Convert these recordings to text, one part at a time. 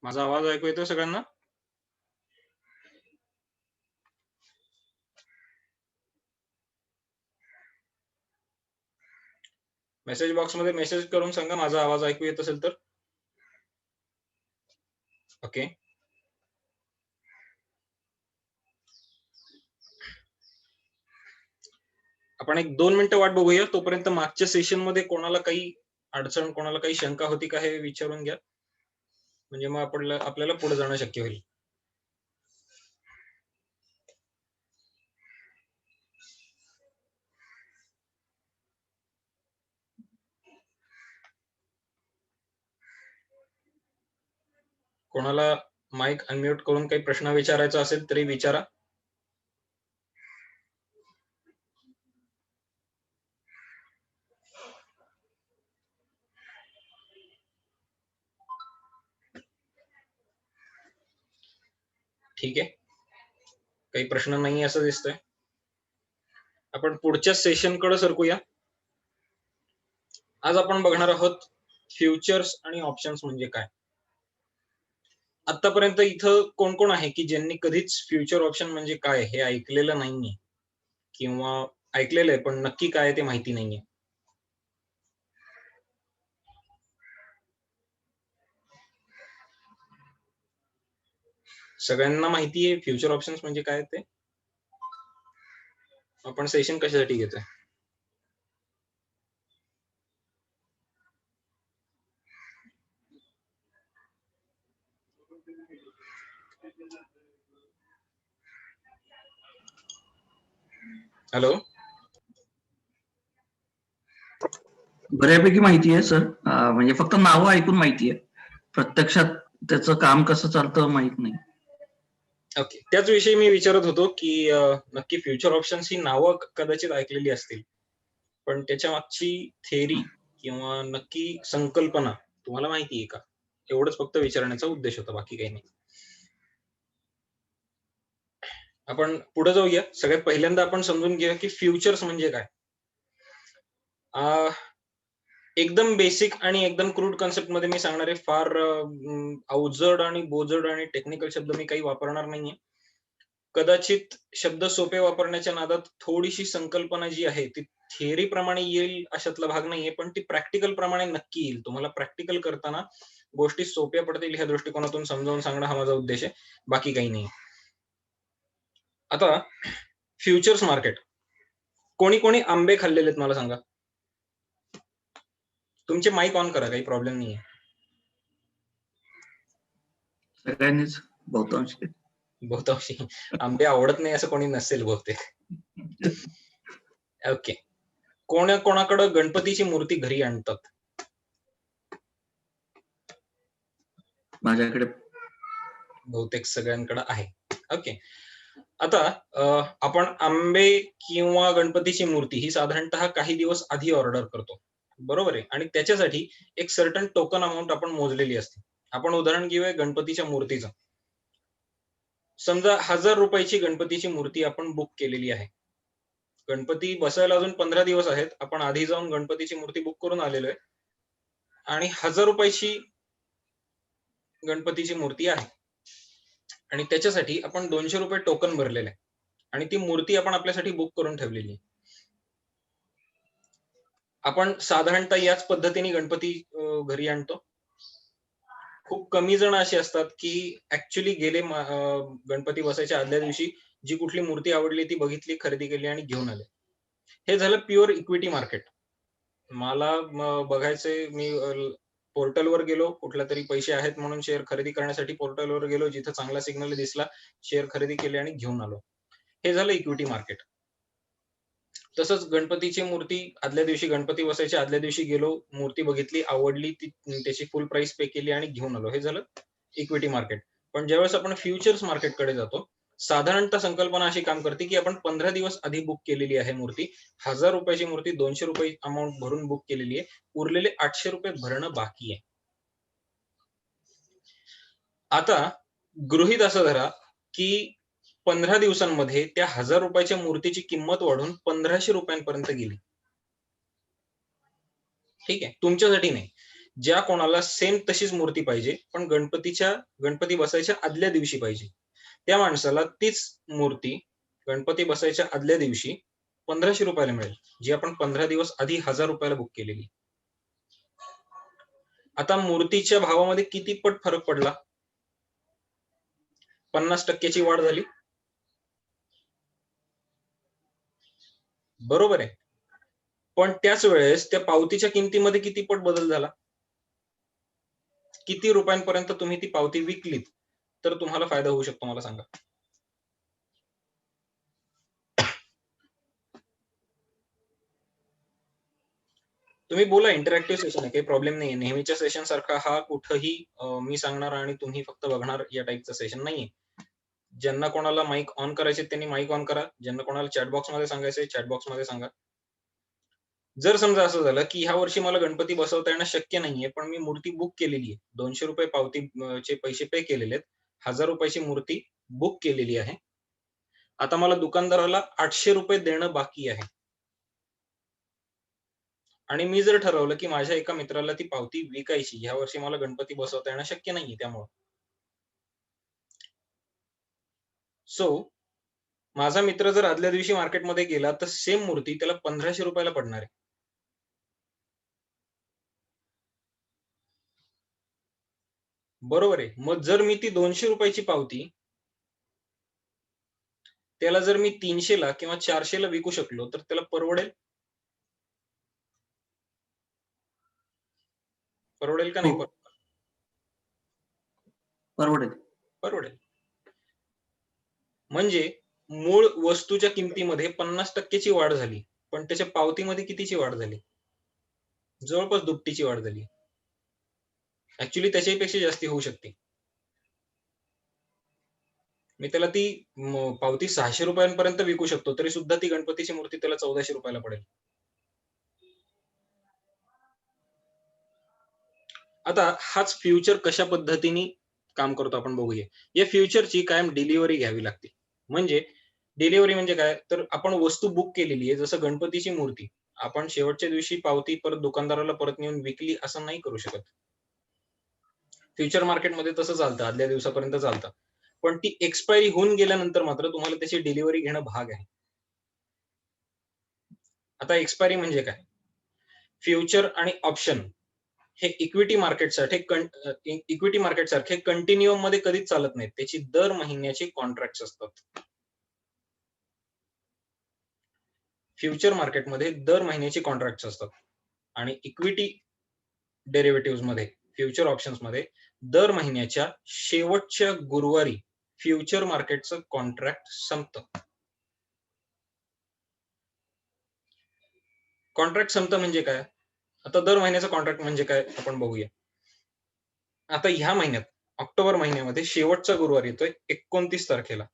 माझा आवाज ऐकू येतोय सगळ्यांना? मेसेज बॉक्समध्ये मेसेज करून सांगा माझा आवाज ऐकू येत असेल तर. ओके. आपण एक 2 मिनिटं वाट बघूया. तोपर्यंत मागच्या सेशनमध्ये कोणाला काही अडचण, कोणाला काही शंका होती का हे विचारून घ्या. म्हणजे मग आपल्याला पुढे जाणं शक्य होईल. कोणाला माईक अनम्यूट करून काही प्रश्न विचारायचा असेल तरी विचारा. ठीक आहे. काही प्रश्न नाही असं दिसतंय. आपण पुढच्या सेशनकडे सरकूया. आज आपण बघणार आहोत फ्युचर्स आणि ऑप्शन्स म्हणजे काय. आतापर्यंत इथं कोण कोण आहे की ज्यांनी कधीच फ्युचर ऑप्शन म्हणजे काय हे ऐकलेलं नाहीये किंवा ऐकलेलं आहे पण नक्की काय ते माहिती नाहीये. सगळ्यांना माहिती आहे फ्युचर ऑप्शन्स म्हणजे काय ते. आपण सेशन कशासाठी घेतोय? हॅलो. बऱ्यापैकी माहिती आहे सर. म्हणजे फक्त नावं ऐकून माहिती आहे, प्रत्यक्षात त्याचं काम कसं चालतं माहित नाही. ओके. त्याच विषयी मी विचारत होतो की नक्की फ्युचर ऑप्शन्स ही नावं कदाचित ऐकलेली असतील पण त्याच्या मागची थेअरी किंवा नक्की संकल्पना तुम्हाला माहिती आहे का? एवढंच फक्त विचारण्याचा उद्देश होता, बाकी काही नाही. आपण पुढे जाऊया. सगळ्यात पहिल्यांदा आपण समजून घेऊया की फ्युचर्स म्हणजे काय. एकदम बेसिक आणि एकदम क्रूड कन्सेप्ट मध्ये मी सांगणार आहे. फार अवजड आणि बोजड आणि टेक्निकल शब्द मी काही वापरणार नाहीये. कदाचित शब्द सोपे वापरण्याच्या नादात थोडीशी संकल्पना जी आहे ती थिअरी प्रमाणे येईल अशातला भाग नाहीये, पण ती प्रॅक्टिकल प्रमाणे नक्की येईल. तुम्हाला प्रॅक्टिकल करताना गोष्टी सोप्या पडतील ह्या दृष्टिकोनातून समजावून सांगणं हा माझा उद्देश आहे, बाकी काही नाही. आता फ्युचर्स मार्केट. कोणी कोणी आंबे खाल्लेले आहेत मला सांगा. तुमचे माईक ऑन करा, काही प्रॉब्लेम नाहीये. सगळ्यांनीच बहुतांशी. बहुतांशी आंबे आवडत नाही असं कोणी नसेल बहुतेक. ओके. कोणाकडे गणपतीची मूर्ती घरी आणतात? माझ्याकडे बहुतेक सगळ्यांकडे आहे. ओके. आता आपण आंबे किंवा गणपतीची मूर्ती ही साधारणतः काही दिवस आधी ऑर्डर करतो, बरोबर आहे. आणि त्याच्यासाठी एक सर्टन टोकन अमाऊंट आपण मोजलेली असते. आपण उदाहरण घेऊया गणपतीच्या मूर्तीचं. समजा 1000 रुपयाची गणपतीची मूर्ती आपण बुक केलेली आहे. गणपती बसायला अजून 15 दिवस आहेत. आपण आधी जाऊन गणपतीची मूर्ती बुक करून आलेलो आहे आणि 1000 रुपयाची गणपतीची मूर्ती आहे आणि त्याच्यासाठी आपण 200 रुपये टोकन भरलेले आहे आणि ती मूर्ती आपण आपल्यासाठी बुक करून ठेवलेली आहे. आपण साधारणतः याच पद्धतीने गणपती घरी आणतो. खूप कमी जण असे असतात की ऍक्च्युली गेले गणपती बसायच्या आदल्या दिवशी जी कुठली मूर्ती आवडली ती बघितली, खरेदी केली आणि घेऊन आले. हे झालं प्युअर इक्विटी मार्केट. मला बघायचंय, मी पोर्टलवर गेलो, कुठला तरी पैसे आहेत म्हणून शेअर खरेदी करण्यासाठी पोर्टलवर गेलो, जिथं चांगला सिग्नल दिसला, शेअर खरेदी केले आणि घेऊन आलो. हे झालं इक्विटी मार्केट. तसंच गणपतीची मूर्ती आदल्या दिवशी, गणपती बसायच्या आदल्या दिवशी गेलो, मूर्ती बघितली, आवडली, त्याची फुल प्राइस पे केली आणि घेऊन आलो. हे झालं इक्विटी मार्केट. पण ज्यावेळेस आपण फ्युचर्स मार्केटकडे जातो, साधारणतः संकल्पना अशी काम करते की आपण 15 दिवस आधी बुक केलेली आहे मूर्ती. 1000 रुपयाची मूर्ती 200 रुपये अमाऊंट भरून बुक केलेली आहे. उरलेले 800 रुपये भरणं बाकी आहे. आता गृहीत असं धरा की 15 दिवसांमध्ये त्या 1000 रुपयाच्या मूर्तीची किंमत वाढून 1500 रुपयांपर्यंत गेली. ठीक आहे, तुमच्यासाठी नाही. ज्या कोणाला सेम तशीच मूर्ती पाहिजे, पण गणपती बसायच्या आदल्या दिवशी पाहिजे, त्या माणसाला तीच मूर्ती गणपती बसायच्या आदल्या दिवशी 1500 रुपयाला मिळेल, जी आपण 15 दिवस आधी 1000 रुपयाला बुक केलेली. आता मूर्तीच्या भावामध्ये किती पट फरक पडला? 50% वाढ झाली. बरोबर आहे. पण त्याच वेळेस त्या पावतीच्या किमतीमध्ये किती पट बदल झाला? किती रुपयांपर्यंत तुम्ही ती पावती विकलीत, तर तुम्हाला फायदा होऊ शकतो मला सांगा? तुम्ही बोला, इंटरॅक्टिव्ह सेशन आहे, काही प्रॉब्लेम नाहीये. नेहमीच्या सेशन सारखा हा कुठंही मी सांगणार आणि तुम्ही फक्त बघणार या टाईपचा सेशन नाहीये. ज्यांना कोणाला माईक ऑन करायचे त्यांनी माईक ऑन करा. ज्यांना कोणाला चॅट बॉक्समध्ये सांगायचंय चॅट बॉक्समध्ये सांगा. जर समजा असं झालं, की ह्या वर्षी मला गणपती बसवता येणं शक्य नाहीये, पण मी मूर्ती बुक केलेली आहे. ₹200 पावती चे पैसे पे केलेले आहेत. ₹1000 ची मूर्ती बुक केलेली आहे. आता मला दुकानदाराला ₹800 देणं बाकी आहे. आणि मी जर ठरवलं, की माझ्या एका मित्राला ती पावती विकायची. ह्या वर्षी मला गणपती बसवता येणं शक्य नाहीये त्यामुळं. सो माझा मित्र जर आदल्या दिवशी मार्केटमध्ये गेला, तर सेम मूर्ती त्याला ₹1500 ला पडणार आहे. बरोबर आहे. मग जर मी ती ₹200 ची पावती त्याला जर मी 300 ला किंवा 400 ला विकू शकलो, तर त्याला परवडेल? परवडेल का हो, नाही परवडेल. परवडेल. म्हणजे मूळ वस्तूच्या किमतीमध्ये 50% ची वाढ झाली. पण त्याच्या पावतीमध्ये कितीची वाढ झाली? जवळपास दुपटीची वाढ झाली. ॲक्चुअली त्याच्याही पेक्षा जास्ती होऊ शकते. मी त्याला ती पावती ₹600 पर्यंत विकू शकतो. तरी सुद्धा ती गणपतीची मूर्ती त्याला ₹1400 ला पडेल. आता हाच फ्युचर कशा पद्धतीने काम करतो आपण बघूया. या फ्युचरची कायम डिलिव्हरी घ्यावी लागते. म्हणजे डिलिव्हरी म्हणजे काय? तर आपण वस्तू बुक केलेली आहे. जसं गणपतीची मूर्ती. आपण शेवटच्या दिवशी पावती परत दुकानदाराला परत नेऊन विकली असं नाही करू शकत. फ्युचर मार्केटमध्ये तसं चालतं. आदल्या दिवसापर्यंत चालतं. पण ती एक्सपायरी होऊन गेल्यानंतर मात्र तुम्हाला त्याची डिलिव्हरी घेणं भाग आहे. आता एक्सपायरी म्हणजे काय? फ्युचर आणि ऑप्शन हे इक्विटी मार्केटसारखे कंटिन्युअममध्ये कधीच चालत नाहीत. त्याची दर महिन्याची कॉन्ट्रॅक्ट्स असतात. फ्युचर मार्केटमध्ये दर महिन्याची कॉन्ट्रॅक्ट्स असतात आणि इक्विटी डेरिव्हेटिव्हजमध्ये, फ्युचर ऑप्शन्समध्ये दर महिन्याच्या शेवटच्या गुरुवारी फ्युचर मार्केटचं कॉन्ट्रॅक्ट संपतं. कॉन्ट्रॅक्ट संपतं म्हणजे काय? आता दर महिन्याचं कॉन्ट्रॅक्ट म्हणजे काय आपण बघूया. आता ह्या महिन्यात ऑक्टोबर महिन्यामध्ये शेवटचा गुरुवार येतोय 29 तारखेला.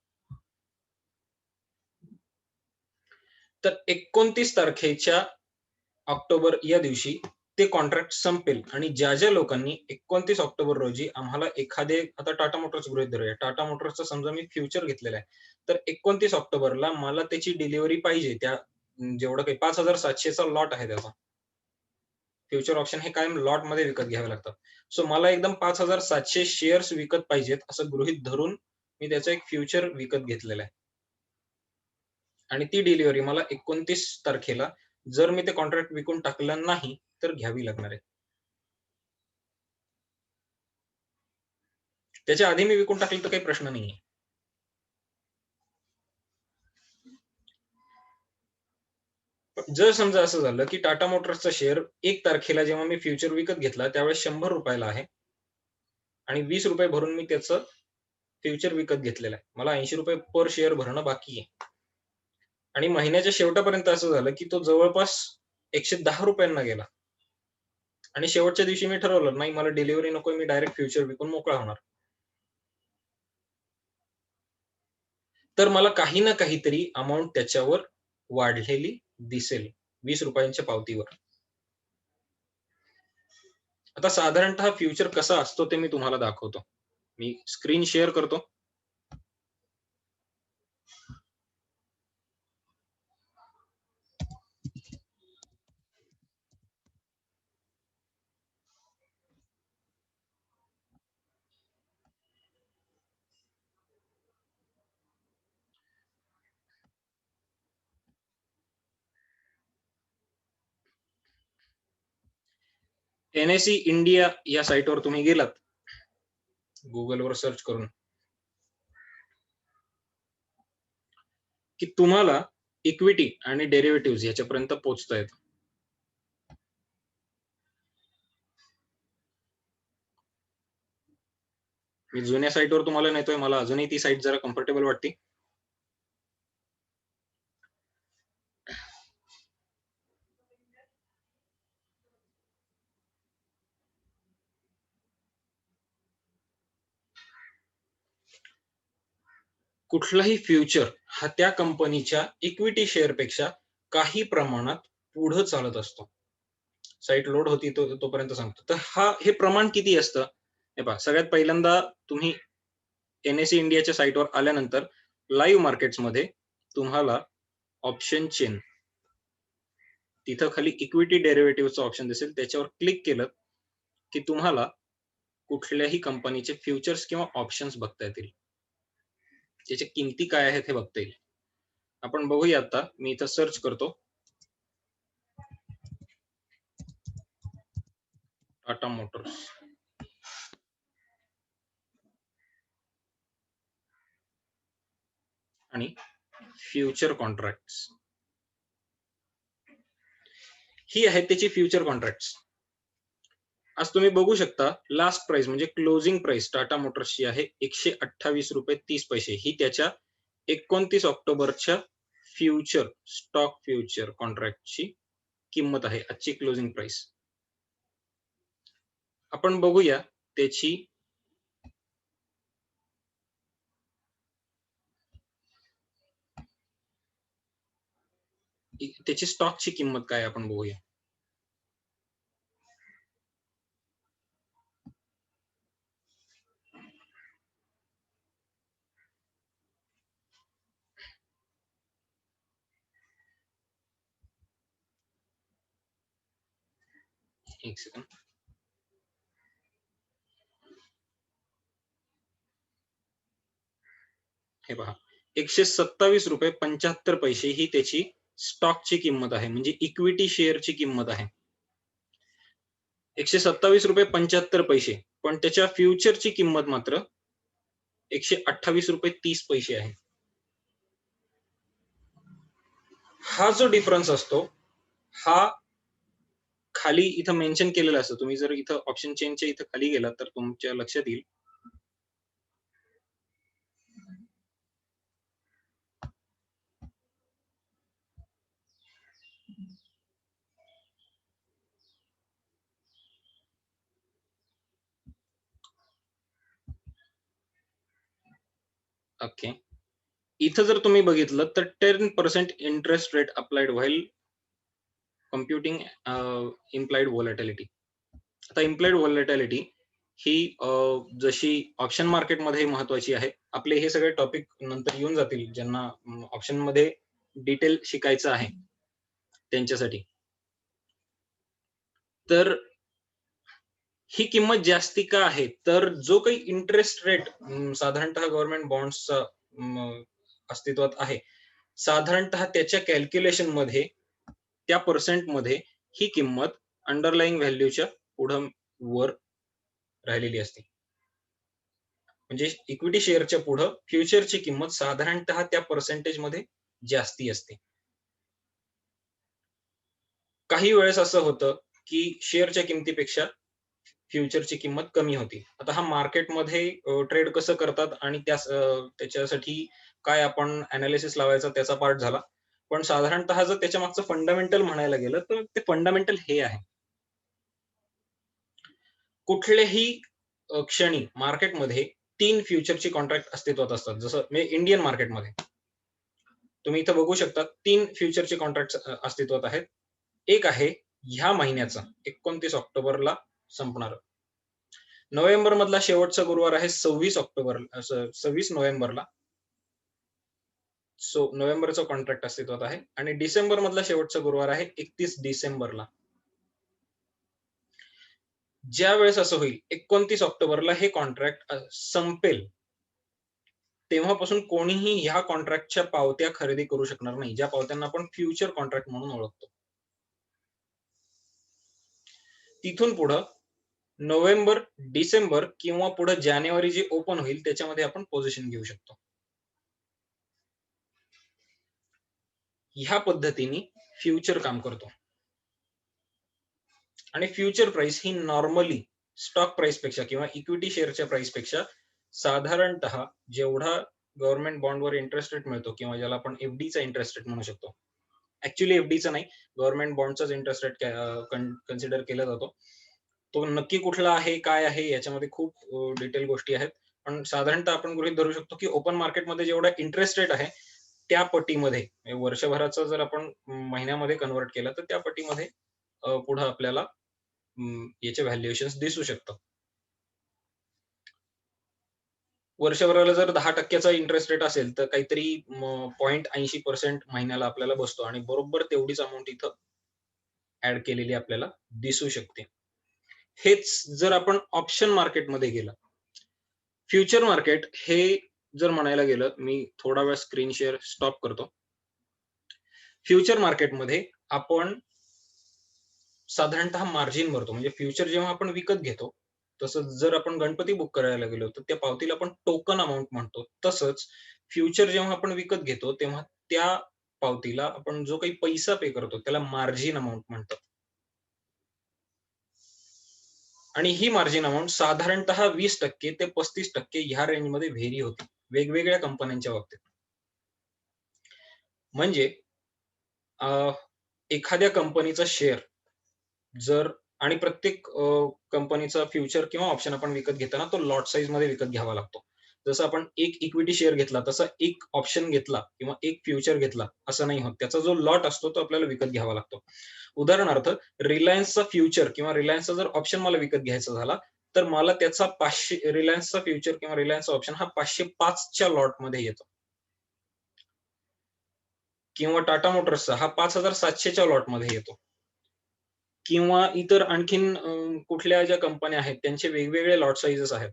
तर 29 तारखेच्या ऑक्टोबर या दिवशी ते कॉन्ट्रॅक्ट संपेल आणि ज्या लोकांनी 29 ऑक्टोबर रोजी आम्हाला एखादे आता टाटा मोटर्स गृहीत धरूया. टाटा मोटर्सचा समजा मी फ्युचर घेतलेला आहे. तर 29 ऑक्टोबरला मला त्याची डिलिव्हरी पाहिजे. जेवढं काही 5700 चा लॉट आहे त्याचा. फ्युचर ऑप्शन हे कायम लॉटमध्ये विकत घ्यावे लागतात. सो मला एकदम 5700 शेअर्स विकत पाहिजेत असं गृहीत धरून मी त्याचं एक फ्युचर विकत घेतलेलं आहे. आणि ती डिलिव्हरी मला 29 तारखेला जर मी ते कॉन्ट्रॅक्ट विकून टाकलं नाही, तर घ्यावी लागणार आहे. त्याच्या आधी मी विकून टाकलं तर काही प्रश्न नाहीये. जर समजा असं झालं, की टाटा मोटर्सचा शेअर 1 तारखेला जेव्हा मी फ्युचर विकत घेतला, त्यावेळेस ₹100 ला आहे आणि ₹20 भरून मी त्याचं फ्युचर विकत घेतलेलं आहे. मला ₹80 पर शेअर भरणं बाकी आहे. आणि महिन्याच्या शेवटापर्यंत असं झालं, की तो जवळपास ₹110 ना गेला. आणि शेवटच्या दिवशी मी ठरवलं, नाही मला डिलिव्हरी नकोय, मी डायरेक्ट फ्युचर विकून मोकळा होणार. तर मला काही ना काहीतरी अमाउंट त्याच्यावर वाढलेली दिसेल ₹20 पावतीवर. आता साधारणतः फ्युचर कसा असतो ते मी तुम्हाला दाखवतो. मी स्क्रीन शेअर करतो. NSE इंडिया या साईटवर तुम्ही गेलात गुगलवर सर्च करून की तुम्हाला इक्विटी आणि डेरिव्हेटिव्ह याच्यापर्यंत पोहोचता येतं. मी जुन्या साईटवर तुम्हाला नेतोय, मला अजूनही ती साईट जरा कम्फर्टेबल वाटते. कुठलाही फ्युचर हा त्या कंपनीच्या इक्विटी शेअरपेक्षा काही प्रमाणात पुढे चालत असतो. साईट लोड होती तोपर्यंत सांगतो. तर हे प्रमाण किती असतं हे पहा. सगळ्यात पहिल्यांदा तुम्ही NSE इंडियाच्या साईटवर आल्यानंतर लाईव्ह मार्केट्समध्ये तुम्हाला ऑप्शन चेन तिथं खाली इक्विटी डेरिव्हेटिव्हचं ऑप्शन दिसेल, त्याच्यावर क्लिक केलं की तुम्हाला कुठल्याही कंपनीचे फ्युचर्स किंवा ऑप्शन्स बघता येतील. त्याच्या किमती काय आहेत हे बघता येईल. आपण बघूया आता. मी इथं सर्च करतो टाटा मोटर्स. आणि फ्युचर कॉन्ट्रॅक्ट्स ही आहेत त्याची फ्युचर कॉन्ट्रॅक्ट्स. आज तुम्ही बघू शकता लास्ट प्राइस म्हणजे क्लोजिंग प्राइस टाटा मोटर्सची आहे 128 रुपये 30 पैसे. ही त्याच्या 29 ऑक्टोबरच्या फ्युचर स्टॉक फ्युचर कॉन्ट्रॅक्टची किंमत आहे, आजची क्लोजिंग प्राइस. आपण बघूया त्याची स्टॉकची किंमत काय आपण बघूया. एक सेकंड. हे पहा 127 रुपये 75 पैसे ही त्याची स्टॉकची किंमत आहे, म्हणजे इक्विटी शेअरची किंमत आहे 127 रुपये 75 पैसे. पण त्याच्या फ्युचरची किंमत मात्र 128 रुपये 30 पैसे आहे. हा जो डिफरन्स असतो हा खाली इथं मेन्शन केलेला असतो. तुम्ही जर इथं ऑप्शन चेनच्या इथं खाली गेला तर तुमच्या लक्षात येईल. ओके. इथं जर तुम्ही बघितलं तर 10% interest rate applied while computing implied volatility. आता इम्प्लाइड व्हॉलॅटिलिटी ही जशी ऑप्शन मार्केटमध्ये महत्वाची आहे. आपले हे सगळे टॉपिक नंतर येऊन जातील ज्यांना ऑप्शन मध्ये डिटेल शिकायचं आहे त्यांच्यासाठी. तर ही किंमत जास्ती का आहे, तर जो काही इंटरेस्ट रेट साधारणतः गव्हर्नमेंट बॉन्ड्सचा अस्तित्वात आहे, साधारणतः त्याच्या कॅल्क्युलेशन मध्ये त्या पर्सेंट मध्ये ही किंमत अंडरलाईंग व्हॅल्यूच्या पुढं वर राहिलेली असते. म्हणजे इक्विटी शेअरच्या पुढं फ्युचरची किंमत साधारणतः त्या पर्सेंटेज मध्ये जास्ती असते. काही वेळेस असं होतं की शेअरच्या किमतीपेक्षा फ्युचरची किंमत कमी होती. आता हा मार्केटमध्ये ट्रेड कसं करतात आणि त्याच्यासाठी काय आपण अनालिसिस लावायचा त्याचा पार्ट झाला. पण साधारणतः जर त्याच्या मागचं फंडामेंटल म्हणायला गेलं तर ते फंडामेंटल हे आहे. कुठल्याही क्षणी मार्केटमध्ये 3 फ्युचरची कॉन्ट्रॅक्ट अस्तित्वात असतात. जसं म्हणजे इंडियन मार्केटमध्ये तुम्ही इथं बघू शकता 3 फ्युचरचे कॉन्ट्रॅक्ट अस्तित्वात आहेत. एक आहे ह्या महिन्याचा 29 ऑक्टोबरला संपणार. नोव्हेंबर मधला शेवटचा गुरुवार आहे 26 नोव्हेंबरला. नोव्हेंबरचा कॉन्ट्रॅक्ट अस्तित्वात आहे. आणि डिसेंबर मधला शेवटचा गुरुवार आहे 31 डिसेंबरला. ज्या वेळेस असं होईल 29 ऑक्टोबरला हे कॉन्ट्रॅक्ट संपेल, तेव्हापासून कोणीही ह्या कॉन्ट्रॅक्टच्या पावत्या खरेदी करू शकणार नाही, ज्या पावत्यांना आपण फ्युचर कॉन्ट्रॅक्ट म्हणून ओळखतो. तिथून पुढं नोव्हेंबर, डिसेंबर किंवा पुढे जानेवारी जे ओपन होईल त्याच्यामध्ये आपण पोझिशन घेऊ शकतो. ह्या पद्धतीने फ्युचर काम करतो. आणि फ्युचर प्राइस ही नॉर्मली स्टॉक प्राइस पेक्षा किंवा इक्विटी शेअरच्या प्राइस पेक्षा साधारणतः जेवढा गव्हर्नमेंट बॉन्डवर इंटरेस्ट रेट मिळतो किंवा ज्याला आपण एफडीचा इंटरेस्ट रेट म्हणू शकतो. ऍक्च्युली एफडीचा नाही, गव्हर्नमेंट बॉन्डचाच इंटरेस्ट रेट कन्सिडर केला जातो. तो नक्की कुठला आहे, काय आहे याच्यामध्ये खूप डिटेल गोष्टी आहेत. पण साधारणतः आपण गृहीत धरू शकतो की ओपन मार्केटमध्ये जेवढा इंटरेस्ट रेट आहे त्या पटीमध्ये वर्षभराचा जर आपण महिन्यामध्ये कन्वर्ट केला तर त्या पटीमध्ये पुढे आपल्याला याचे व्हॅल्युएशन्स दिसू शकतात. वर्षभराला जर 10% इंटरेस्ट रेट असेल तर काहीतरी 0.80% महिन्याला आपल्याला बसतो आणि बरोबर तेवढीच अमाउंट इथं ऍड केलेली आपल्याला दिसू शकते. हेच जर आपण ऑप्शन मार्केटमध्ये गेलं, फ्युचर मार्केट हे जर म्हणायला गेलं, मी थोडा वेळ स्क्रीन शेअर स्टॉप करतो. फ्युचर मार्केटमध्ये आपण साधारणतः मार्जिन भरतो. म्हणजे फ्युचर जेव्हा आपण विकत घेतो, तसंच जर आपण गणपती बुक करायला गेलो, तर त्या पावतीला आपण टोकन अमाउंट म्हणतो. तसंच फ्युचर जेव्हा आपण विकत घेतो, तेव्हा त्या पावतीला आपण जो काही पैसा पे करतो, त्याला मार्जिन अमाउंट म्हणतात. आणि ही मार्जिन अमाउंट साधारणतः 20% ते 35% ह्या रेंजमध्ये व्हेरी होते, वेगवेगळ्या कंपन्यांच्या बाबतीत. म्हणजे एखाद्या कंपनीचा शेअर जर आणि प्रत्येक कंपनीचा फ्युचर किंवा ऑप्शन आपण विकत घेताना तो लॉट साइज मध्ये विकत घ्यावा लागतो. जसं आपण एक इक्विटी शेअर घेतला, तसा एक ऑप्शन घेतला किंवा एक फ्युचर घेतला असं नाही होत. त्याचा जो लॉट असतो तो आपल्याला विकत घ्यावा लागतो. उदाहरणार्थ रिलायन्सचा फ्युचर किंवा रिलायन्सचा जर ऑप्शन मला विकत घ्यायचा झाला, तर मला त्याचा 500 रिलायन्सचा फ्युचर किंवा रिलायन्सचा ऑप्शन हा 505च्या लॉटमध्ये येतो. किंवा टाटा मोटर्सचा हा 5700च्या लॉटमध्ये येतो. किंवा इतर आणखीन कुठल्या ज्या कंपन्या आहेत त्यांचे वेगवेगळे लॉट साइजेस आहेत.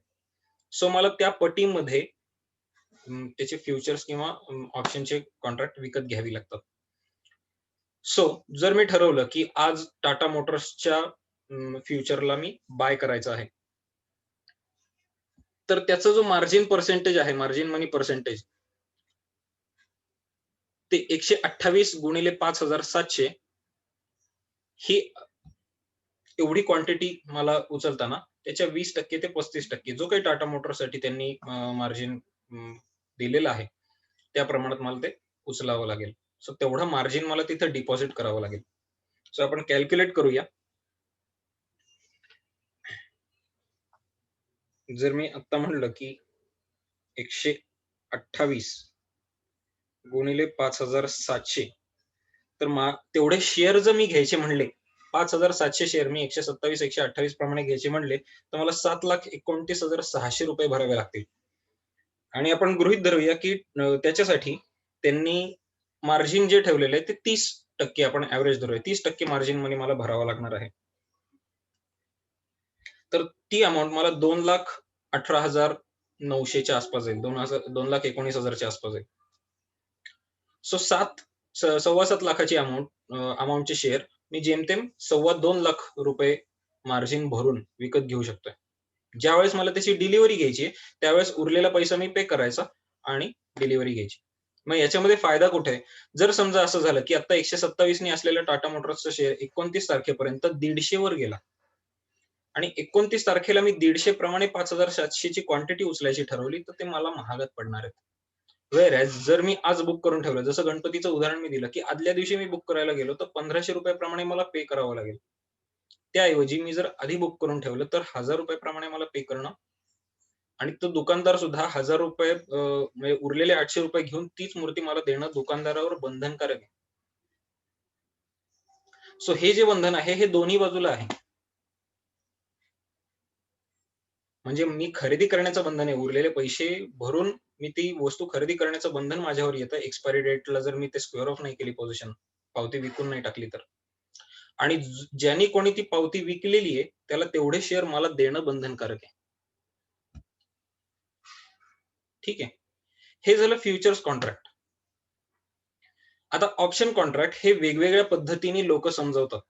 सो मला त्या पटीमध्ये त्याचे फ्युचर्स किंवा ऑप्शनचे कॉन्ट्रॅक्ट विकत घ्यावी लागतात. सो जर मी ठरवलं की आज टाटा मोटर्सच्या फ्युचरला मी बाय करायचं आहे, तर त्याचा जो मार्जिन पर्सेंटेज आहे, मार्जिन मनी पर्सेंटेज, ते 128 गुणिले 5700 ही एवढी क्वांटिटी मला उचलताना त्याच्या 20% ते 35% जो काही टाटा मोटर्ससाठी त्यांनी मार्जिन दिलेलं आहे, त्या प्रमाणात मला ते उचलावं लागेल. सो तेवढं मार्जिन मला तिथं डिपॉझिट करावं लागेल. सो आपण कॅल्क्युलेट करूया. जर मी आता म्हणलं की 128 गुणिले 5700 तर तेवढे शेअर जर मी घ्यायचे म्हणले, 5700 शेअर मी 127, 128 प्रमाणे घ्यायचे म्हणले, तर मला 7,29,600 रुपये भरावे लागतील. आणि आपण गृहीत धरूया की त्याच्यासाठी त्यांनी मार्जिन जे ठेवलेलं आहे ते 30% आपण ऍव्हरेज धरूया. 30% मार्जिन मनी मला भरावा लागणार आहे. तर ती अमाउंट मला 2,18,900च्या आसपास जाईल. 2,19,000च्या आसपास जाईल. सो 7 लाखाची अमाउंटचे शेअर मी जेमतेम 2.25 लाख रुपये मार्जिन भरून विकत घेऊ शकतोय. ज्यावेळेस मला त्याची डिलिव्हरी घ्यायची त्यावेळेस उरलेला पैसा मी पे करायचा आणि डिलिव्हरी घ्यायची. मग याच्यामध्ये फायदा कुठे आहे? जर समजा असं झालं की आता 127 नी असलेल्या टाटा मोटर्सचा शेअर 29 तारखेपर्यंत 150 वर गेला आणि 29 तारखेला मी 150 प्रमाणे 5700 ची क्वांटिटी उचलायची ठरवली, तर ते मला महागात पडणार आहेत. व्हेअरएज जर मी आज बुक करून ठेवलं, जसं गणपतीचं उदाहरण मी दिलं, की आदल्या दिवशी मी बुक करायला गेलो, तर 1,500 प्रमाणे मला पे करावं लागेल. त्याऐवजी मी जर आधी बुक करून ठेवलं, तर 1,000 प्रमाणे मला पे करणं आणि तो दुकानदार सुद्धा 1,000 म्हणजे उरलेले 800 घेऊन तीच मूर्ती मला देणं दुकानदारावर बंधनकारक आहे. सो हे जे बंधन आहे हे दोन्ही बाजूला आहे. म्हणजे मी खरेदी करण्याचं बंधन आहे. उरलेले पैसे भरून मी ती वस्तू खरेदी करण्याचं बंधन माझ्यावर येतं. एक्सपायरी डेटला जर मी ते स्क्वेअर ऑफ नाही केली पोझिशन, पावती विकून नाही टाकली तर. आणि ज्यांनी कोणी ती पावती विकलेली आहे, त्याला तेवढे शेअर मला देणं बंधनकारक आहे. ठीक आहे. हे झालं फ्युचर्स कॉन्ट्रॅक्ट. आता ऑप्शन कॉन्ट्रॅक्ट हे वेगवेगळ्या पद्धतीने लोक समजवतात.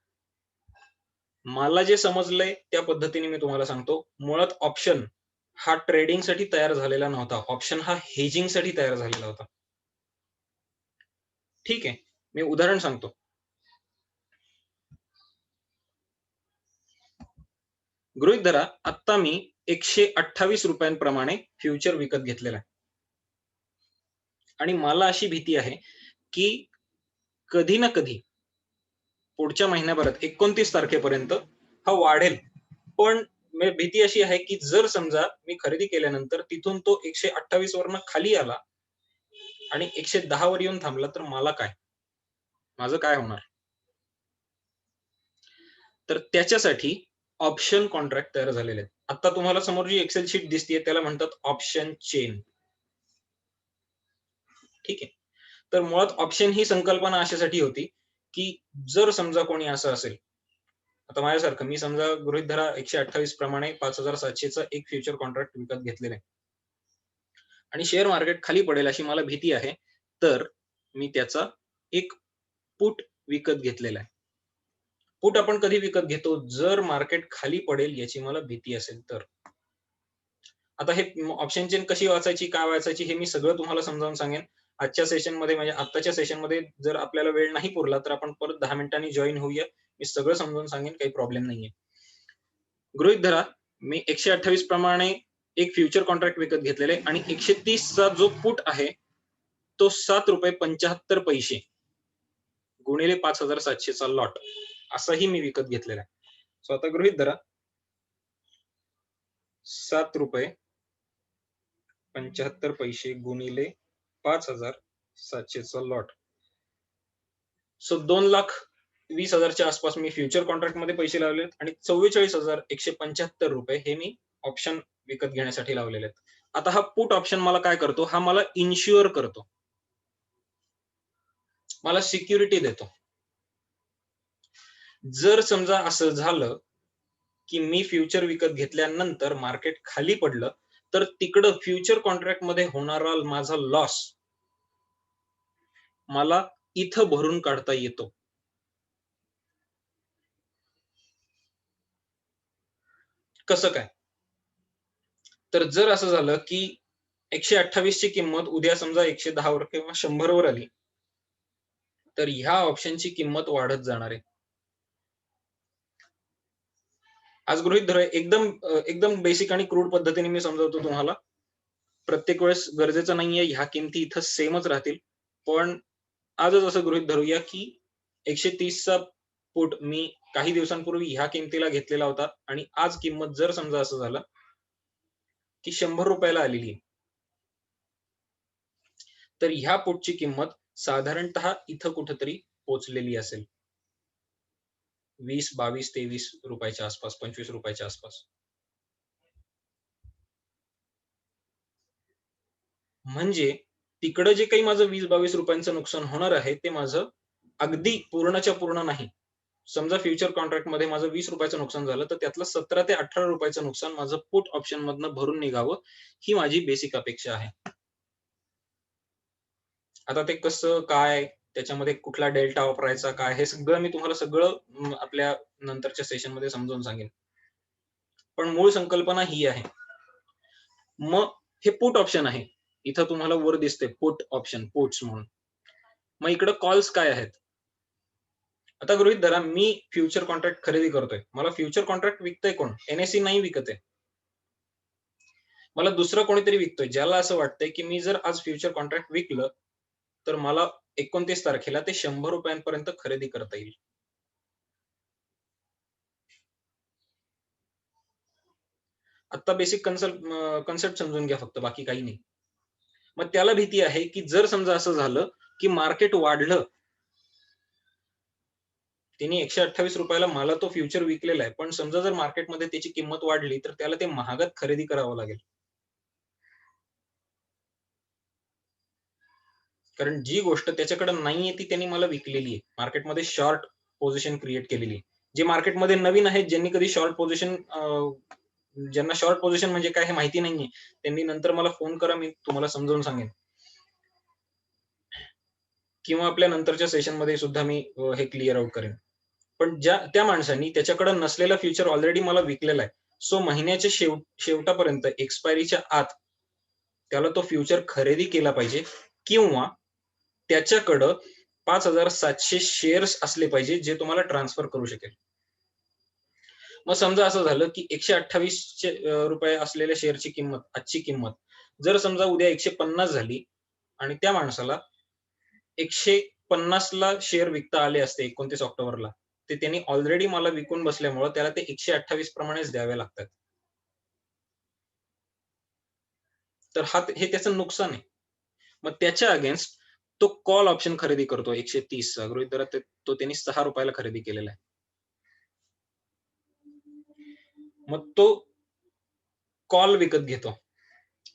मला जे समजलंय त्या पद्धतीने मी तुम्हाला सांगतो. मुळात ऑप्शन हा ट्रेडिंगसाठी तयार झालेला नव्हता. ऑप्शन हा हेजिंगसाठी तयार झालेला होता. ठीक आहे. मी उदाहरण सांगतो. गृहीत धरा, आत्ता मी ₹128 फ्युचर विकत घेतलेला आहे. आणि मला अशी भीती आहे, की कधी ना कधी पुढच्या महिन्याभरात 29 तारखेपर्यंत हा वाढेल. पण भीती अशी आहे, की जर समजा मी खरेदी केल्यानंतर तिथून तो 128 वरनं खाली आला आणि 110 वर येऊन थांबला, तर मला काय? माझं काय होणार? तर त्याच्यासाठी ऑप्शन कॉन्ट्रॅक्ट तयार झालेले आहेत. आता तुम्हाला समोर जी एक्सेल शीट दिसतीये त्याला म्हणतात ऑप्शन चेन. ठीक आहे. तर मुळात ऑप्शन ही संकल्पना अशासाठी होती, की जर समजा कोणी असं असेल, आता माझ्यासारखं मी समजा गृहीत धरा 128 प्रमाणे 5,700 चं एक फ्युचर कॉन्ट्रॅक्ट विकत घेतलेलं आहे. आणि शेअर मार्केट खाली पडेल अशी मला भीती आहे, तर मी त्याचा एक पुट विकत घेतलेला आहे. पुट आपण कधी विकत घेतो? जर मार्केट खाली पडेल याची मला भीती असेल तर. आता हे ऑप्शन चेन कशी वाचायची, काय वाचायची हे मी सगळं तुम्हाला समजावून सांगेन. आजच्या सेशनमध्ये म्हणजे आत्ताच्या सेशनमध्ये जर आपल्याला वेळ नाही पुरला, तर आपण परत 10 मिनिटांनी जॉइन होऊया. मी सगळं समजावून सांगेन, काही प्रॉब्लेम नाहीये. गृहीत धरा, मी 128 प्रमाणे एक फ्युचर कॉन्ट्रॅक्ट विकत घेतलेलं आहे आणि 130 चा जो पुट आहे, तो ₹7.75 गुणिले 5,700 चा लॉट असाही मी विकत घेतलेला आहे. सो आता गृहीत धरा ₹7.75 गुणिले 5,700 चा लॉट. सो 2,20,000 च्या आसपास मी फ्युचर कॉन्ट्रॅक्ट मध्ये पैसे लावलेत आणि ₹44,175 हे मी ऑप्शन विकत घेण्यासाठी लावलेले आहेत. आता हा पुट ऑप्शन मला काय करतो? हा मला इन्शुअर करतो. मला सिक्युरिटी देतो. जर समजा असं झालं, की मी फ्युचर विकत घेतल्यानंतर मार्केट खाली पडलं, तर तिकडं फ्युचर कॉन्ट्रॅक्टमध्ये होणारा माझा लॉस मला इथं भरून काढता येतो. कसं काय? तर जर असं झालं, की 128 ची किंमत उद्या समजा 110 वर किंवा 100 वर आली, तर ह्या ऑप्शनची किंमत वाढत जाणार आहे. आज गृहीत धरूया एकदम बेसिक आणि क्रूड पद्धतीने मी समजावतो तुम्हाला. प्रत्येक वेळेस गरजेचं नाहीये ह्या किमती इथं सेमच राहतील. पण आजच असं गृहीत धरूया, की 130 चा पुट मी काही दिवसांपूर्वी ह्या किमतीला घेतलेला होता आणि आज किंमत जर समजा असं झालं, की ₹100 ला आलेली आहे. तर ह्या पुटची किंमत साधारणतः इथं कुठेतरी पोहोचलेली असेल. 20, 22, ₹23 च्या आसपास, ₹25 च्या आसपास. म्हणजे तिकडं जे काही माझं 20-22 चं नुकसान होणार आहे, ते माझं अगदी पूर्णच्या पूर्ण नाही. समजा फ्युचर कॉन्ट्रॅक्टमध्ये माझं ₹20 चं नुकसान झालं, तर त्यातलं ₹17 ते ₹18 चं नुकसान माझं पुट ऑप्शनमधनं भरून निघावं, ही माझी बेसिक अपेक्षा आहे. आता ते कसं, काय, त्याच्यामध्ये कुठला डेल्टा वापरायचा, काय, हे सगळं मी तुम्हाला आपल्या नंतरच्या सेशनमध्ये समजावून सांगेन. पण मूळ संकल्पना ही आहे. मग हे पुट ऑप्शन आहे. इथं तुम्हाला वर दिसते पुट ऑप्शन, पुट्स म्हणून. मग इकडं कॉल्स काय आहेत? आता गृहीत धरा मी फ्युचर कॉन्ट्रॅक्ट खरेदी करतोय. मला फ्युचर कॉन्ट्रॅक्ट विकतंय कोण? NSE नाही विकत आहे. मला दुसरं कोणीतरी विकतोय. ज्याला असं वाटतंय, की मी जर आज फ्युचर कॉन्ट्रॅक्ट विकलं, तर मला 29 तारखेला ते ₹100 पर्यंत खरेदी करता येईल. आता बेसिक कन्सेप्ट समजून घ्या फक्त, बाकी काही नाही. मग त्याला भीती आहे, की जर समजा असं झालं, की मार्केट वाढलं, त्याने ₹128 ला मला तो फ्युचर विकलेला आहे. पण समजा जर मार्केटमध्ये त्याची किंमत वाढली, तर त्याला ते महागात खरेदी करावं लागेल. कारण जी गोष्ट त्याच्याकडे नाहीये ती त्यांनी मला विकलेली आहे. मार्केटमध्ये शॉर्ट पोझिशन क्रिएट केलेली आहे. जे मार्केटमध्ये नवीन आहेत, ज्यांनी कधी शॉर्ट पोझिशन ज्यांना शॉर्ट पोझिशन म्हणजे काय हे माहिती नाहीये, त्यांनी नंतर मला फोन करा, मी तुम्हाला समजावून सांगेन. किंवा आपल्या नंतरच्या सेशनमध्ये सुद्धा मी हे क्लिअर आउट करेन. पण त्या माणसाने त्याच्याकडे नसलेला फ्युचर ऑलरेडी मला विकलेला आहे. सो महिन्याच्या शेवटापर्यंत एक्सपायरीच्या आत त्याला तो फ्युचर खरेदी केला पाहिजे किंवा त्याच्याकडं 5,700 शेअर्स असले पाहिजे जे तुम्हाला ट्रान्सफर करू शकेल. मग समजा असं झालं की 128 रुपये असलेल्या शेअरची किंमत, आजची किंमत जर समजा उद्या 150 झाली आणि त्या माणसाला 150 ला शेअर विकता आले असते 29 ऑक्टोबरला, ते त्यांनी ऑलरेडी मला विकून बसल्यामुळे त्याला ते 128 प्रमाणेच द्यावे लागतात. तर हे त्याचं नुकसान आहे. मग त्याच्या अगेन्स्ट तो कॉल ऑप्शन खरेदी करतो 130 चा. गृहीत धरा तो त्यांनी 6 रुपयाला खरेदी केलेला आहे. मग तो कॉल विकत घेतो.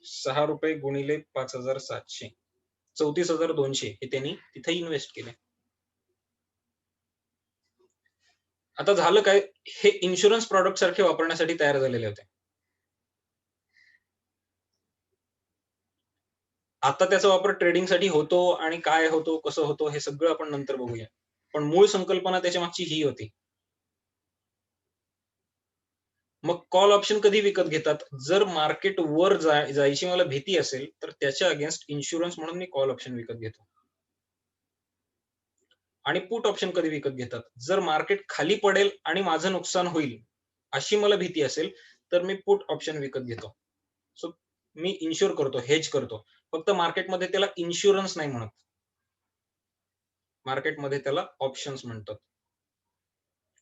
6 रुपये गुणिले 5,700 34,200 हे त्यांनी तिथे इन्व्हेस्ट केले. आता झालं काय, हे इन्शुरन्स प्रॉडक्ट सारखे वापरण्यासाठी तयार झालेले होते. आता त्याचा वापर ट्रेडिंगसाठी होतो आणि काय होतो, कसं होतो हे सगळं आपण नंतर बघूया. पण मूळ संकल्पना त्याच्या मागची ही होती. मग कॉल ऑप्शन कधी विकत घेतात? जर मार्केट वर जायची मला भीती असेल, तर त्याच्या अगेन्स्ट इन्शुरन्स म्हणून मी कॉल ऑप्शन विकत घेतो. आणि पुट ऑप्शन कधी विकत घेतात? जर मार्केट खाली पडेल आणि माझं नुकसान होईल, अशी मला भीती असेल, तर मी पुट ऑप्शन विकत घेतो. सो मी इन्शुअर करतो, हेज करतो. फक्त मार्केटमध्ये त्याला इन्शुरन्स नाही म्हणत. मार्केटमध्ये त्याला ऑप्शन्स म्हणतात.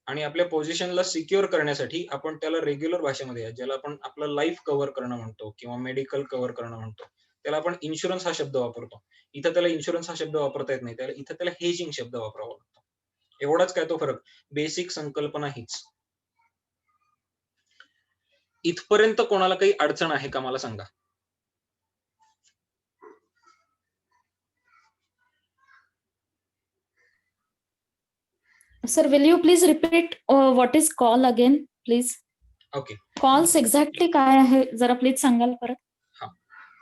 आणि आपल्या पोझिशनला सिक्युअर करण्यासाठी आपण त्याला रेग्युलर भाषेमध्ये, ज्याला आपण आपलं लाईफ कव्हर करणं म्हणतो किंवा मेडिकल कव्हर करणं म्हणतो, त्याला आपण इन्शुरन्स हा शब्द वापरतो. इथं त्याला इन्शुरन्स हा शब्द वापरता येत नाही. इथं त्याला हेजिंग शब्द वापरावा लागतो. एवढाच काय तो फरक. बेसिक संकल्पना हीच. इथपर्यंत कोणाला काही अडचण आहे का मला सांगा? Sir, will you please repeat what is call again, please? Okay. Calls exactly काय आहे जरा प्लीज सांगाल परत?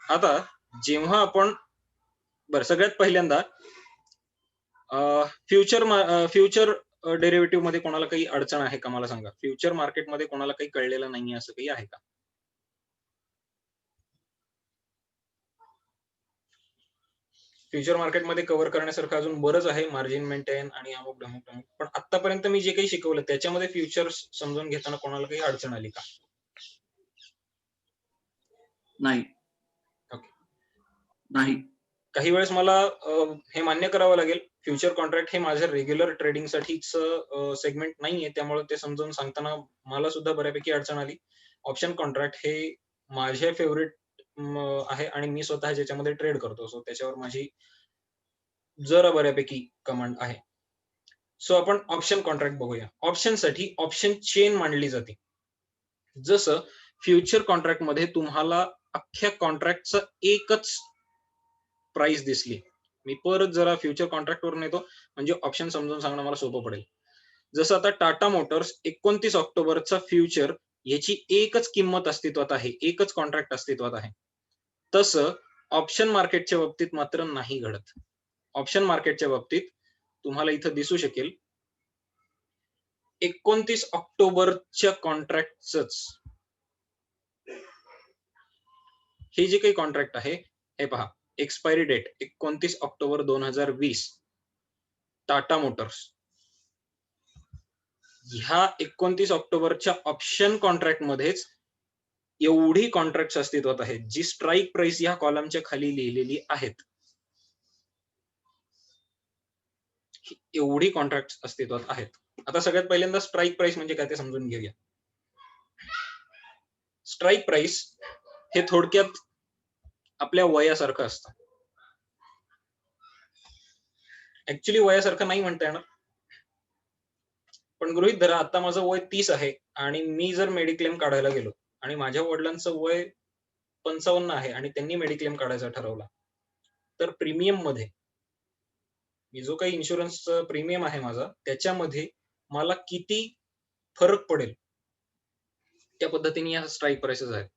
आता जेव्हा आपण सगळ्यात पहिल्यांदा फ्युचर डेरिव्हेटिव्ह मध्ये कोणाला काही अडचण आहे का मला सांगा? फ्युचर मार्केटमध्ये कोणाला काही कळलेलं नाहीये असं काही आहे का? फ्युचर मार्केटमध्ये कव्हर करण्यासारखं अजून बरंच आहे, मार्जिन मेंटेन आणि अमुक ढमुक. पण आतापर्यंत मी जे काही शिकवलं त्याच्यामध्ये फ्युचर्स समजून घेताना कोणाला काही अडचण आली का? नाही. ओके. नाही. काही वेळेस मला हे मान्य करावं लागेल, फ्युचर कॉन्ट्रॅक्ट हे माझ्या रेग्युलर ट्रेडिंगसाठीच सेगमेंट नाहीये, त्यामुळे ते समजून सांगताना मला सुद्धा बऱ्यापैकी अडचण आली. ऑप्शन कॉन्ट्रॅक्ट हे माझे फेवरेट आहे आणि मी स्वतः ज्याच्यामध्ये ट्रेड करतो. सो त्याच्यावर माझी जरा बऱ्यापैकी कमांड आहे. सो आपण ऑप्शन कॉन्ट्रॅक्ट बघूया. ऑप्शनसाठी ऑप्शन चेन मांडली जाते. जसं फ्युचर कॉन्ट्रॅक्ट मध्ये तुम्हाला अख्ख्या कॉन्ट्रॅक्टचं एकच प्राइस दिसली. मी परत जरा फ्युचर कॉन्ट्रॅक्ट वरून येतो म्हणजे ऑप्शन समजून सांगणं मला सोपं पडेल. जसं आता टाटा मोटर्स 29 ऑक्टोबरचा फ्युचर याची एकच किंमत अस्तित्वात आहे, एकच कॉन्ट्रॅक्ट अस्तित्वात आहे. तसं ऑप्शन मार्केटच्या बाबतीत मात्र नाही घडत. ऑप्शन मार्केटच्या बाबतीत तुम्हाला इथं दिसू शकेल 29 ऑक्टोबरच्या कॉन्ट्रॅक्टच हे जे काही कॉन्ट्रॅक्ट आहे हे पहा, expiry date 29 October 2020 Tata Motors. ह्या 29 ऑक्टोबरच्या ऑप्शन कॉन्ट्रॅक्ट मध्येच एवढी कॉन्ट्रॅक्ट अस्तित्वात आहेत जी स्ट्राईक प्राइस या कॉलमच्या खाली लिहिलेली आहेत. एवढी कॉन्ट्रॅक्ट अस्तित्वात आहेत. आता सगळ्यात पहिल्यांदा स्ट्राईक प्राइस म्हणजे काय ते समजून घेऊया. स्ट्राईक प्राइस हे थोडक्यात आपल्या वयासारखं असतं. ऍक्च्युली वयासारखं नाही म्हणता येणार, पण गृहीत धरा आता माझं वय 30 आहे आणि मी जर मेडिक्लेम काढायला गेलो आणि माझ्या वडिलांचं वय 55 आहे आणि त्यांनी मेडिक्लेम काढायचा ठरवला, तर प्रीमियम मध्ये मी जो काही इन्शुरन्सचा प्रीमियम आहे माझा त्याच्यामध्ये मला किती फरक पडेल त्या पद्धतीने या स्ट्राईक प्राइसेस आहेत.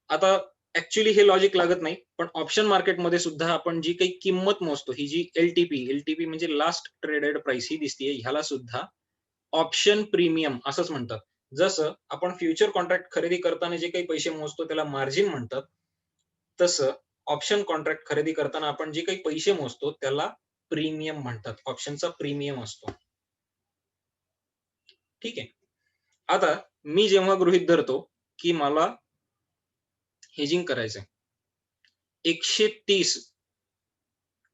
आता ऍक्च्युली हे लॉजिक लागत नाही, पण ऑप्शन मार्केटमध्ये सुद्धा आपण जी काही किंमत मोजतो, ही जी एलटीपी म्हणजे लास्ट ट्रेडेड प्राइस ही दिसतीये, ह्याला सुद्धा ऑप्शन प्रीमियम असंच म्हणतात. जसं आपण फ्युचर कॉन्ट्रॅक्ट खरेदी करताना जे काही पैसे मोजतो त्याला मार्जिन म्हणतात. तसं ऑप्शन कॉन्ट्रॅक्ट खरेदी करताना आपण जे काही पैसे मोजतो त्याला प्रीमियम म्हणतात. ऑप्शनचा प्रीमियम असतो. ठीक आहे. आता मी जेव्हा गृहीत धरतो, की मला हेजिंग करायचंय. 130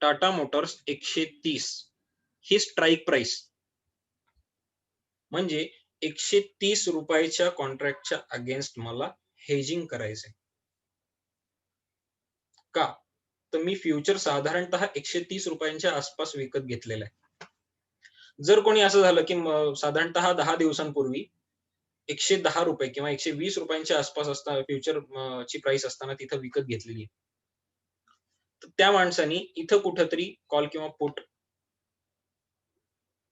टाटा मोटर्स 130 ही स्ट्राईक प्राइस. म्हणजे 130 रुपयाच्या कॉन्ट्रॅक्टच्या अगेन्स्ट मला हेजिंग करायचंय. का? तर मी फ्युचर साधारणतः 130 रुपयांच्या आसपास विकत घेतलेलं आहे. जर कोणी असं झालं, की साधारणतः 10 दिवसांपूर्वी 110 रुपये किंवा 120 रुपयांच्या आसपास असताना फ्युचर ची प्राइस असताना तिथं विकत घेतलेली आहे. तर त्या माणसाने इथं कुठंतरी कॉल किंवा पुट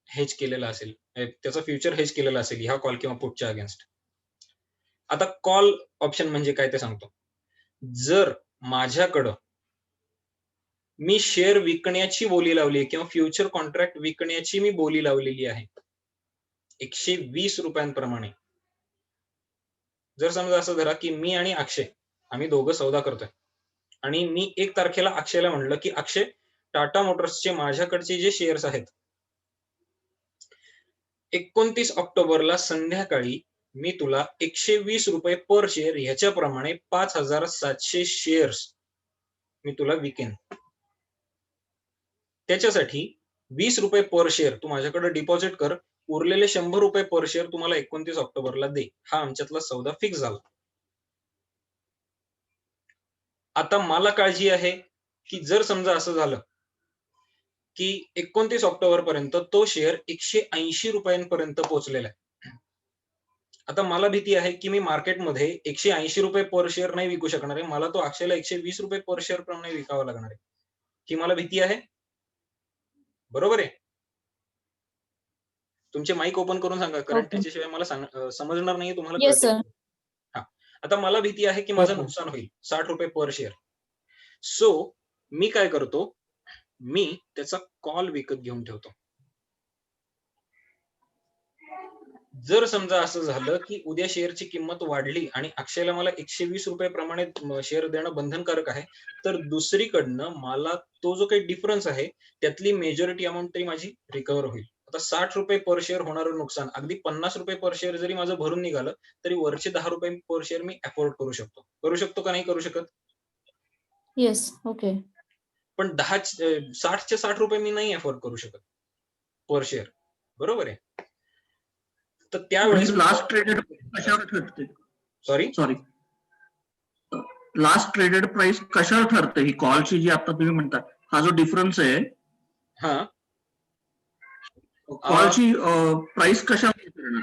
हेज केलेला असेल. त्याचा फ्युचर हेज केलेला असेल ह्या कॉल किंवा पुटच्या अगेन्स्ट. आता कॉल ऑप्शन म्हणजे काय ते सांगतो. जर माझ्याकडं मी शेअर विकण्याची बोली लावली आहे किंवा फ्युचर कॉन्ट्रॅक्ट विकण्याची मी बोली लावलेली आहे 120 रुपयांप्रमाणे. जर समजा असं धरा, की मी आणि अक्षय आम्ही दोघं सौदा करतोय आणि मी 1 तारखेला अक्षयला म्हणलं, की अक्षय टाटा मोटर्सचे माझ्याकडचे जे शेअर्स आहेत 29 ऑक्टोबरला संध्याकाळी मी तुला 120 रुपये पर शेअर ह्याच्याप्रमाणे 5,700 शेअर्स मी तुला विकेन. त्याच्यासाठी 20 रुपये पर शेअर तू माझ्याकडे डिपॉझिट कर. उरलेले 100 रुपये पर शेअर तुम्हाला 29 ऑक्टोबरला दे. हा आमच्यातला सौदा फिक्स झाला. आता मला काळजी आहे, की जर समजा असं झालं, की 29 ऑक्टोबर पर्यंत तो शेअर 180 रुपयांपर्यंत पोहोचलेला आहे. आता मला भीती आहे, की मी मार्केटमध्ये 180 रुपये पर शेअर नाही विकू शकणार आहे. मला तो अक्षयला 120 रुपये पर शेअर प्रमाणे विकावा लागणार आहे. ही मला भीती आहे. बरोबर आहे? तुमचे माईक ओपन करून सांगा, कारण Okay. त्याच्याशिवाय मला समजणार नाहीये तुम्हाला Yes, कळतंय sir. का? हां. आता मला भीती आहे, की माझं हो. नुकसान होईल 60 रुपये पर शेअर. सो मी काय करतो, मी त्याचा कॉल विकत घेऊन ठेवतो. जर समजा असं झालं, की उद्या शेअरची किंमत वाढली आणि अक्षयला मला 120 रुपये प्रमाणे शेअर देणं बंधनकारक आहे, तर दुसरीकडनं मला तो जो काही डिफरन्स आहे, त्यातली मेजॉरिटी अमाउंट तरी माझी रिकव्हर होईल. आता 60 रुपये पर शेअर होणारं नुकसान अगदी 50 रुपये पर शेअर जरी माझं भरून निघालं, तरी वरचे 10 रुपये पर शेअर मी अफोर्ड करू शकतो. करू शकतो का नाही करू शकत? Yes. Okay. पण 60चे 60 रुपये मी नाही अफोर्ड करू शकत पर शेअर. बरोबर आहे? तर त्यावेळेस लास्ट ट्रेडेड कशावर ठरते? Sorry? Sorry. Last traded price कशावर ठरते? ही कॉलची जी आता तुम्ही म्हणता, हा जो डिफरन्स आहे, हां. कॉलची प्राइस कशावर ठरणार?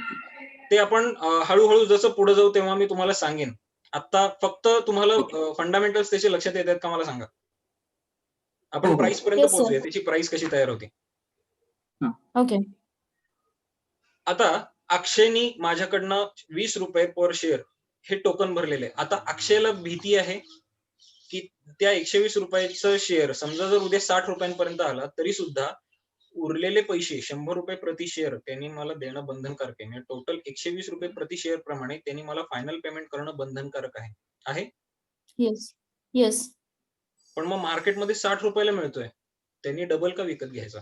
ते आपण हळू-हळू जसं पुढे जाऊ तेव्हा मी तुम्हाला सांगेन. आता फक्त तुम्हाला फंडामेंटल्स त्याचे लक्षात येतात का मला सांगा? आपण हो. प्राइस पर्यंत Yes, sir. पोहोचूया. त्याची प्राइस कशी तयार होते. Okay. आता अक्षयनी माझ्याकडनं 20 रुपये पर शेअर हे टोकन भरलेले आहे. आता अक्षयला भीती आहे, की त्या 120 रुपयाचं शेअर समजा जर उद्या 60 रुपयांपर्यंत आला, तरी सुद्धा उरलेले पैसे 100 रुपये प्रति शेअर त्यांनी मला देणं बंधनकारक आहे. म्हणजे टोटल 120 रुपये प्रति शेअर प्रमाणे त्यांनी मला फायनल पेमेंट करणं बंधनकारक आहे. आहे? Yes. Yes. पण मग मार्केटमध्ये 60 रुपयाला मिळतोय. त्यांनी डबल का विकत घ्यायचा?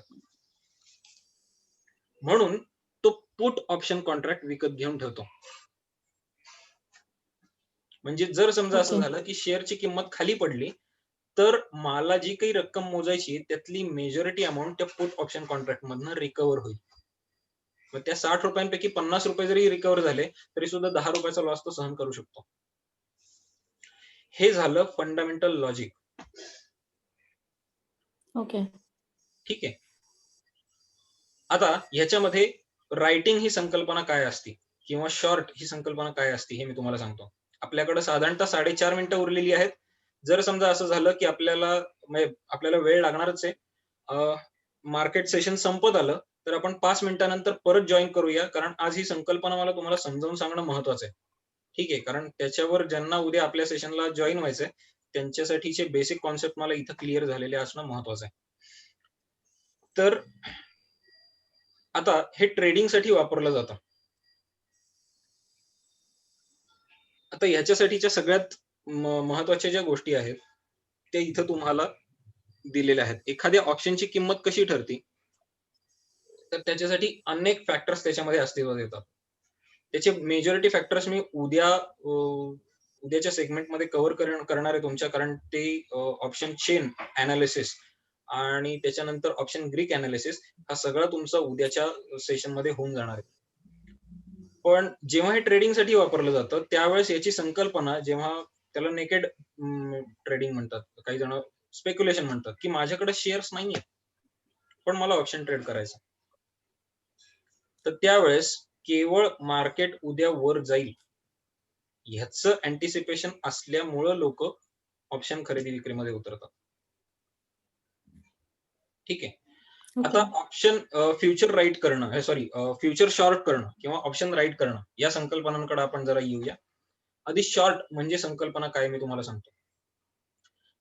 म्हणून तो पुट ऑप्शन कॉन्ट्रॅक्ट विकत घेऊन ठेवतो. म्हणजे जर समजा असं Okay. झालं, की शेअरची किंमत खाली पडली, तर मला जी काही रक्कम मोजायची त्यातली मेजॉरिटी अमाउंट त्या पुट ऑप्शन कॉन्ट्रॅक्ट मधनं रिकव्हर होईल. मग त्या 60 रुपयांपैकी 50 रुपये जरी रिकव्हर झाले, तरी सुद्धा 10 रुपयाचा लॉस तो सहन करू शकतो. हे झालं फंडामेंटल लॉजिक. Okay. ठीक आहे. आता ह्याच्यामध्ये रायटिंग ही संकल्पना काय असते किंवा शॉर्ट ही संकल्पना काय असते हे मी तुम्हाला सांगतो. आपल्याकडे साधारणतः 4.5 मिनिटं उरलेली आहेत. जर समजा असं झालं, की आपल्याला वेळ लागणारच आहे. मार्केट सेशन संपत आलं, तर आपण 5 मिनिटानंतर परत जॉइन करूया. कारण आज ही संकल्पना मला तुम्हाला समजावून सांगणं महत्वाचं आहे. ठीक आहे, कारण त्याच्यावर ज्यांना उद्या आपल्या सेशनला जॉईन व्हायचंय त्यांच्यासाठीचे बेसिक कॉन्सेप्ट मला इथं क्लिअर झालेले असणं महत्वाचं आहे. तर आता हे ट्रेडिंगसाठी वापरलं जातं. आता ह्याच्यासाठीच्या सगळ्यात महत्वाच्या ज्या गोष्टी आहेत त्या इथं तुम्हाला दिलेल्या आहेत. एखाद्या ऑप्शनची किंमत कशी ठरते, तर त्याच्यासाठी अनेक फॅक्टर्स त्याच्यामध्ये अस्तित्वात येतात. त्याचे मेजॉरिटी फॅक्टर्स मी उद्याच्या सेगमेंटमध्ये कव्हर करणार आहे तुमच्या, कारण ते ऑप्शन चेन अनालिसिस आणि त्याच्यानंतर ऑप्शन ग्रीक अनालिसिस हा सगळा तुमचा उद्याच्या सेशनमध्ये होऊन जाणार आहे. पण जेव्हा हे ट्रेडिंगसाठी वापरलं जातं त्यावेळेस याची संकल्पना, जेव्हा त्याला नेकेड ट्रेडिंग म्हणतात, काही जण स्पेक्युलेशन म्हणतात, की माझ्याकडे शेअर्स नाहीये पण मला ऑप्शन ट्रेड करायचं, तर त्यावेळेस केवळ मार्केट उद्या वर जाईल ह्याचं अँटिसिपेशन असल्यामुळं लोक ऑप्शन खरेदी विक्रीमध्ये उतरतात. ठीक आहे. आता ऑप्शन फ्युचर राईट करणं, फ्युचर शॉर्ट करणं किंवा ऑप्शन राईट करणं या संकल्पनांकडे आपण जरा येऊया. आधी शॉर्ट म्हणजे संकल्पना काय मी तुम्हाला सांगतो.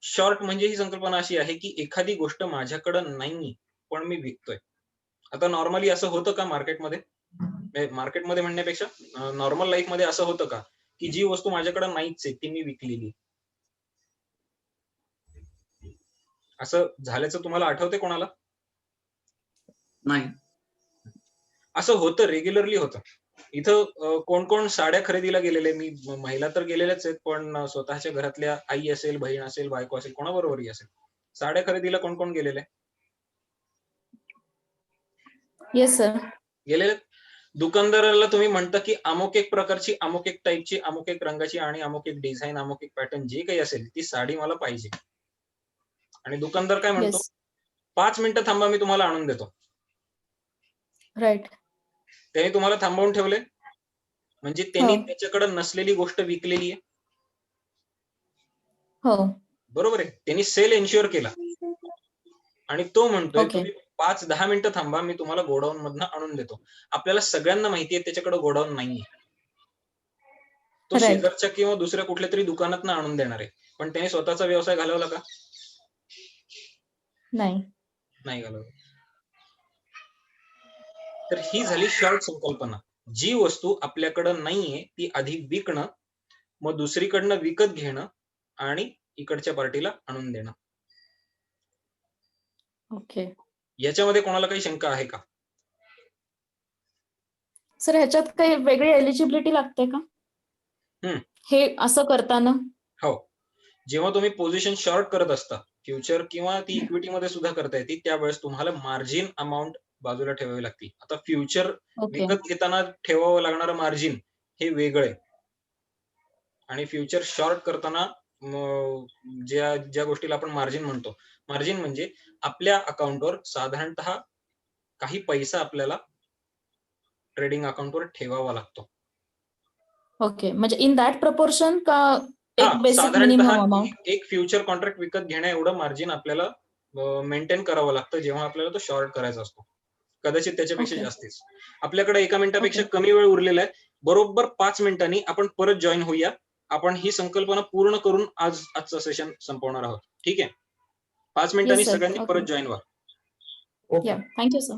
शॉर्ट म्हणजे ही संकल्पना अशी आहे की एखादी गोष्ट माझ्याकडे नाही पण मी विकतोय. आता नॉर्मली असं होतं का मार्केटमध्ये म्हणण्यापेक्षा नॉर्मल लाईफ मध्ये असं होतं का की जी वस्तू माझ्याकडे नाहीच आहे ती मी विकलेली, असं झाल्याचं तुम्हाला आठवते कोणाला? नाही. असं होतं, रेग्युलरली होतं. इथं कोण कोण साड्या खरेदीला गेलेले, मी महिला तर गेलेल्याच आहेत, पण स्वतःच्या घरातल्या आई असेल, बहीण असेल, बायको असेल, कोणाबरोबरही असेल, साड्या खरेदीला कोण कोण गेलेले? Yes sir. गेलेले. दुकानदाराला तुम्ही म्हणता की अमुक एक प्रकारची, अमुक एक टाईपची, अमुक एक रंगाची आणि अमुक एक डिझाईन, अमुक एक पॅटर्न जे काही असेल ती साडी मला पाहिजे. आणि दुकानदार काय म्हणतो? 5 मिनिटं थांबा, मी तुम्हाला आणून देतो. राईट. त्याने तुम्हाला थांबवून ठेवले म्हणजे त्यांनी त्याच्याकडे नसलेली गोष्ट विकलेली आहे. हो, बरोबर आहे. त्यांनी सेल एन्श्युअर केला आणि तो म्हणतोय तुम्ही 5-10 मिनिटं थांबा, मी तुम्हाला गोडाऊन मधनं आणून देतो. आपल्याला सगळ्यांना माहिती आहे त्याच्याकडे गोडाऊन नाहीये, तो शेजारच्या किंवा दुसऱ्या कुठल्या तरी दुकानातनं आणून देणार आहे, पण त्याने स्वतःचा व्यवसाय घालवला का? नाही घालवला. तर ही झाली शॉर्ट संकल्पना. जी वस्तू आपल्याकडे नाहीये ती आधी विकणं, मग दुसरीकडनं विकत घेणं आणि इकडच्या पार्टीला आणून देणं. ओके. याच्यामध्ये कोणाला काही शंका आहे का? सर ह्याच्यात काही वेगळी एलिजिबिलिटी लागते का हे असं करताना? हो. जेव्हा तुम्ही पोझिशन शॉर्ट करत असता, फ्युचर किंवा ती इक्विटी मध्ये सुद्धा करता येते, त्यावेळेस तुम्हाला मार्जिन अमाऊंट बाजूला ठेवावी लागते. आता फ्युचर विकत घेताना ठेवावं लागणारं मार्जिन हे वेगळं आहे आणि फ्युचर शॉर्ट करताना ज्या गोष्टीला आपण मार्जिन म्हणतो, मार्जिन म्हणजे आपल्या अकाउंटवर साधारणतः काही पैसा आपल्याला ट्रेडिंग अकाउंटवर ठेवावा लागतो. ओके, म्हणजे इन दॅट प्रपोर्शन का एक बेसिक मिनिमम साधारणतः अमाउंट? एक फ्युचर कॉन्ट्रॅक्ट विकत घेण्या एवढं मार्जिन आपल्याला मेंटेन करावं लागतं जेव्हा आपल्याला तो शॉर्ट करायचा असतो. कदाचित त्याच्यापेक्षा जास्तीच. आपल्याकडे 1 मिनिटापेक्षा कमी वेळ उरलेला आहे. बरोबर 5 मिनिटांनी आपण परत जॉईन होऊया. आपण ही संकल्पना पूर्ण करून आजचं सेशन संपवणार आहोत. ठीक आहे? 5 मिनिटांनी सगळ्यांनी परत जॉईन व्हा. Thank you sir.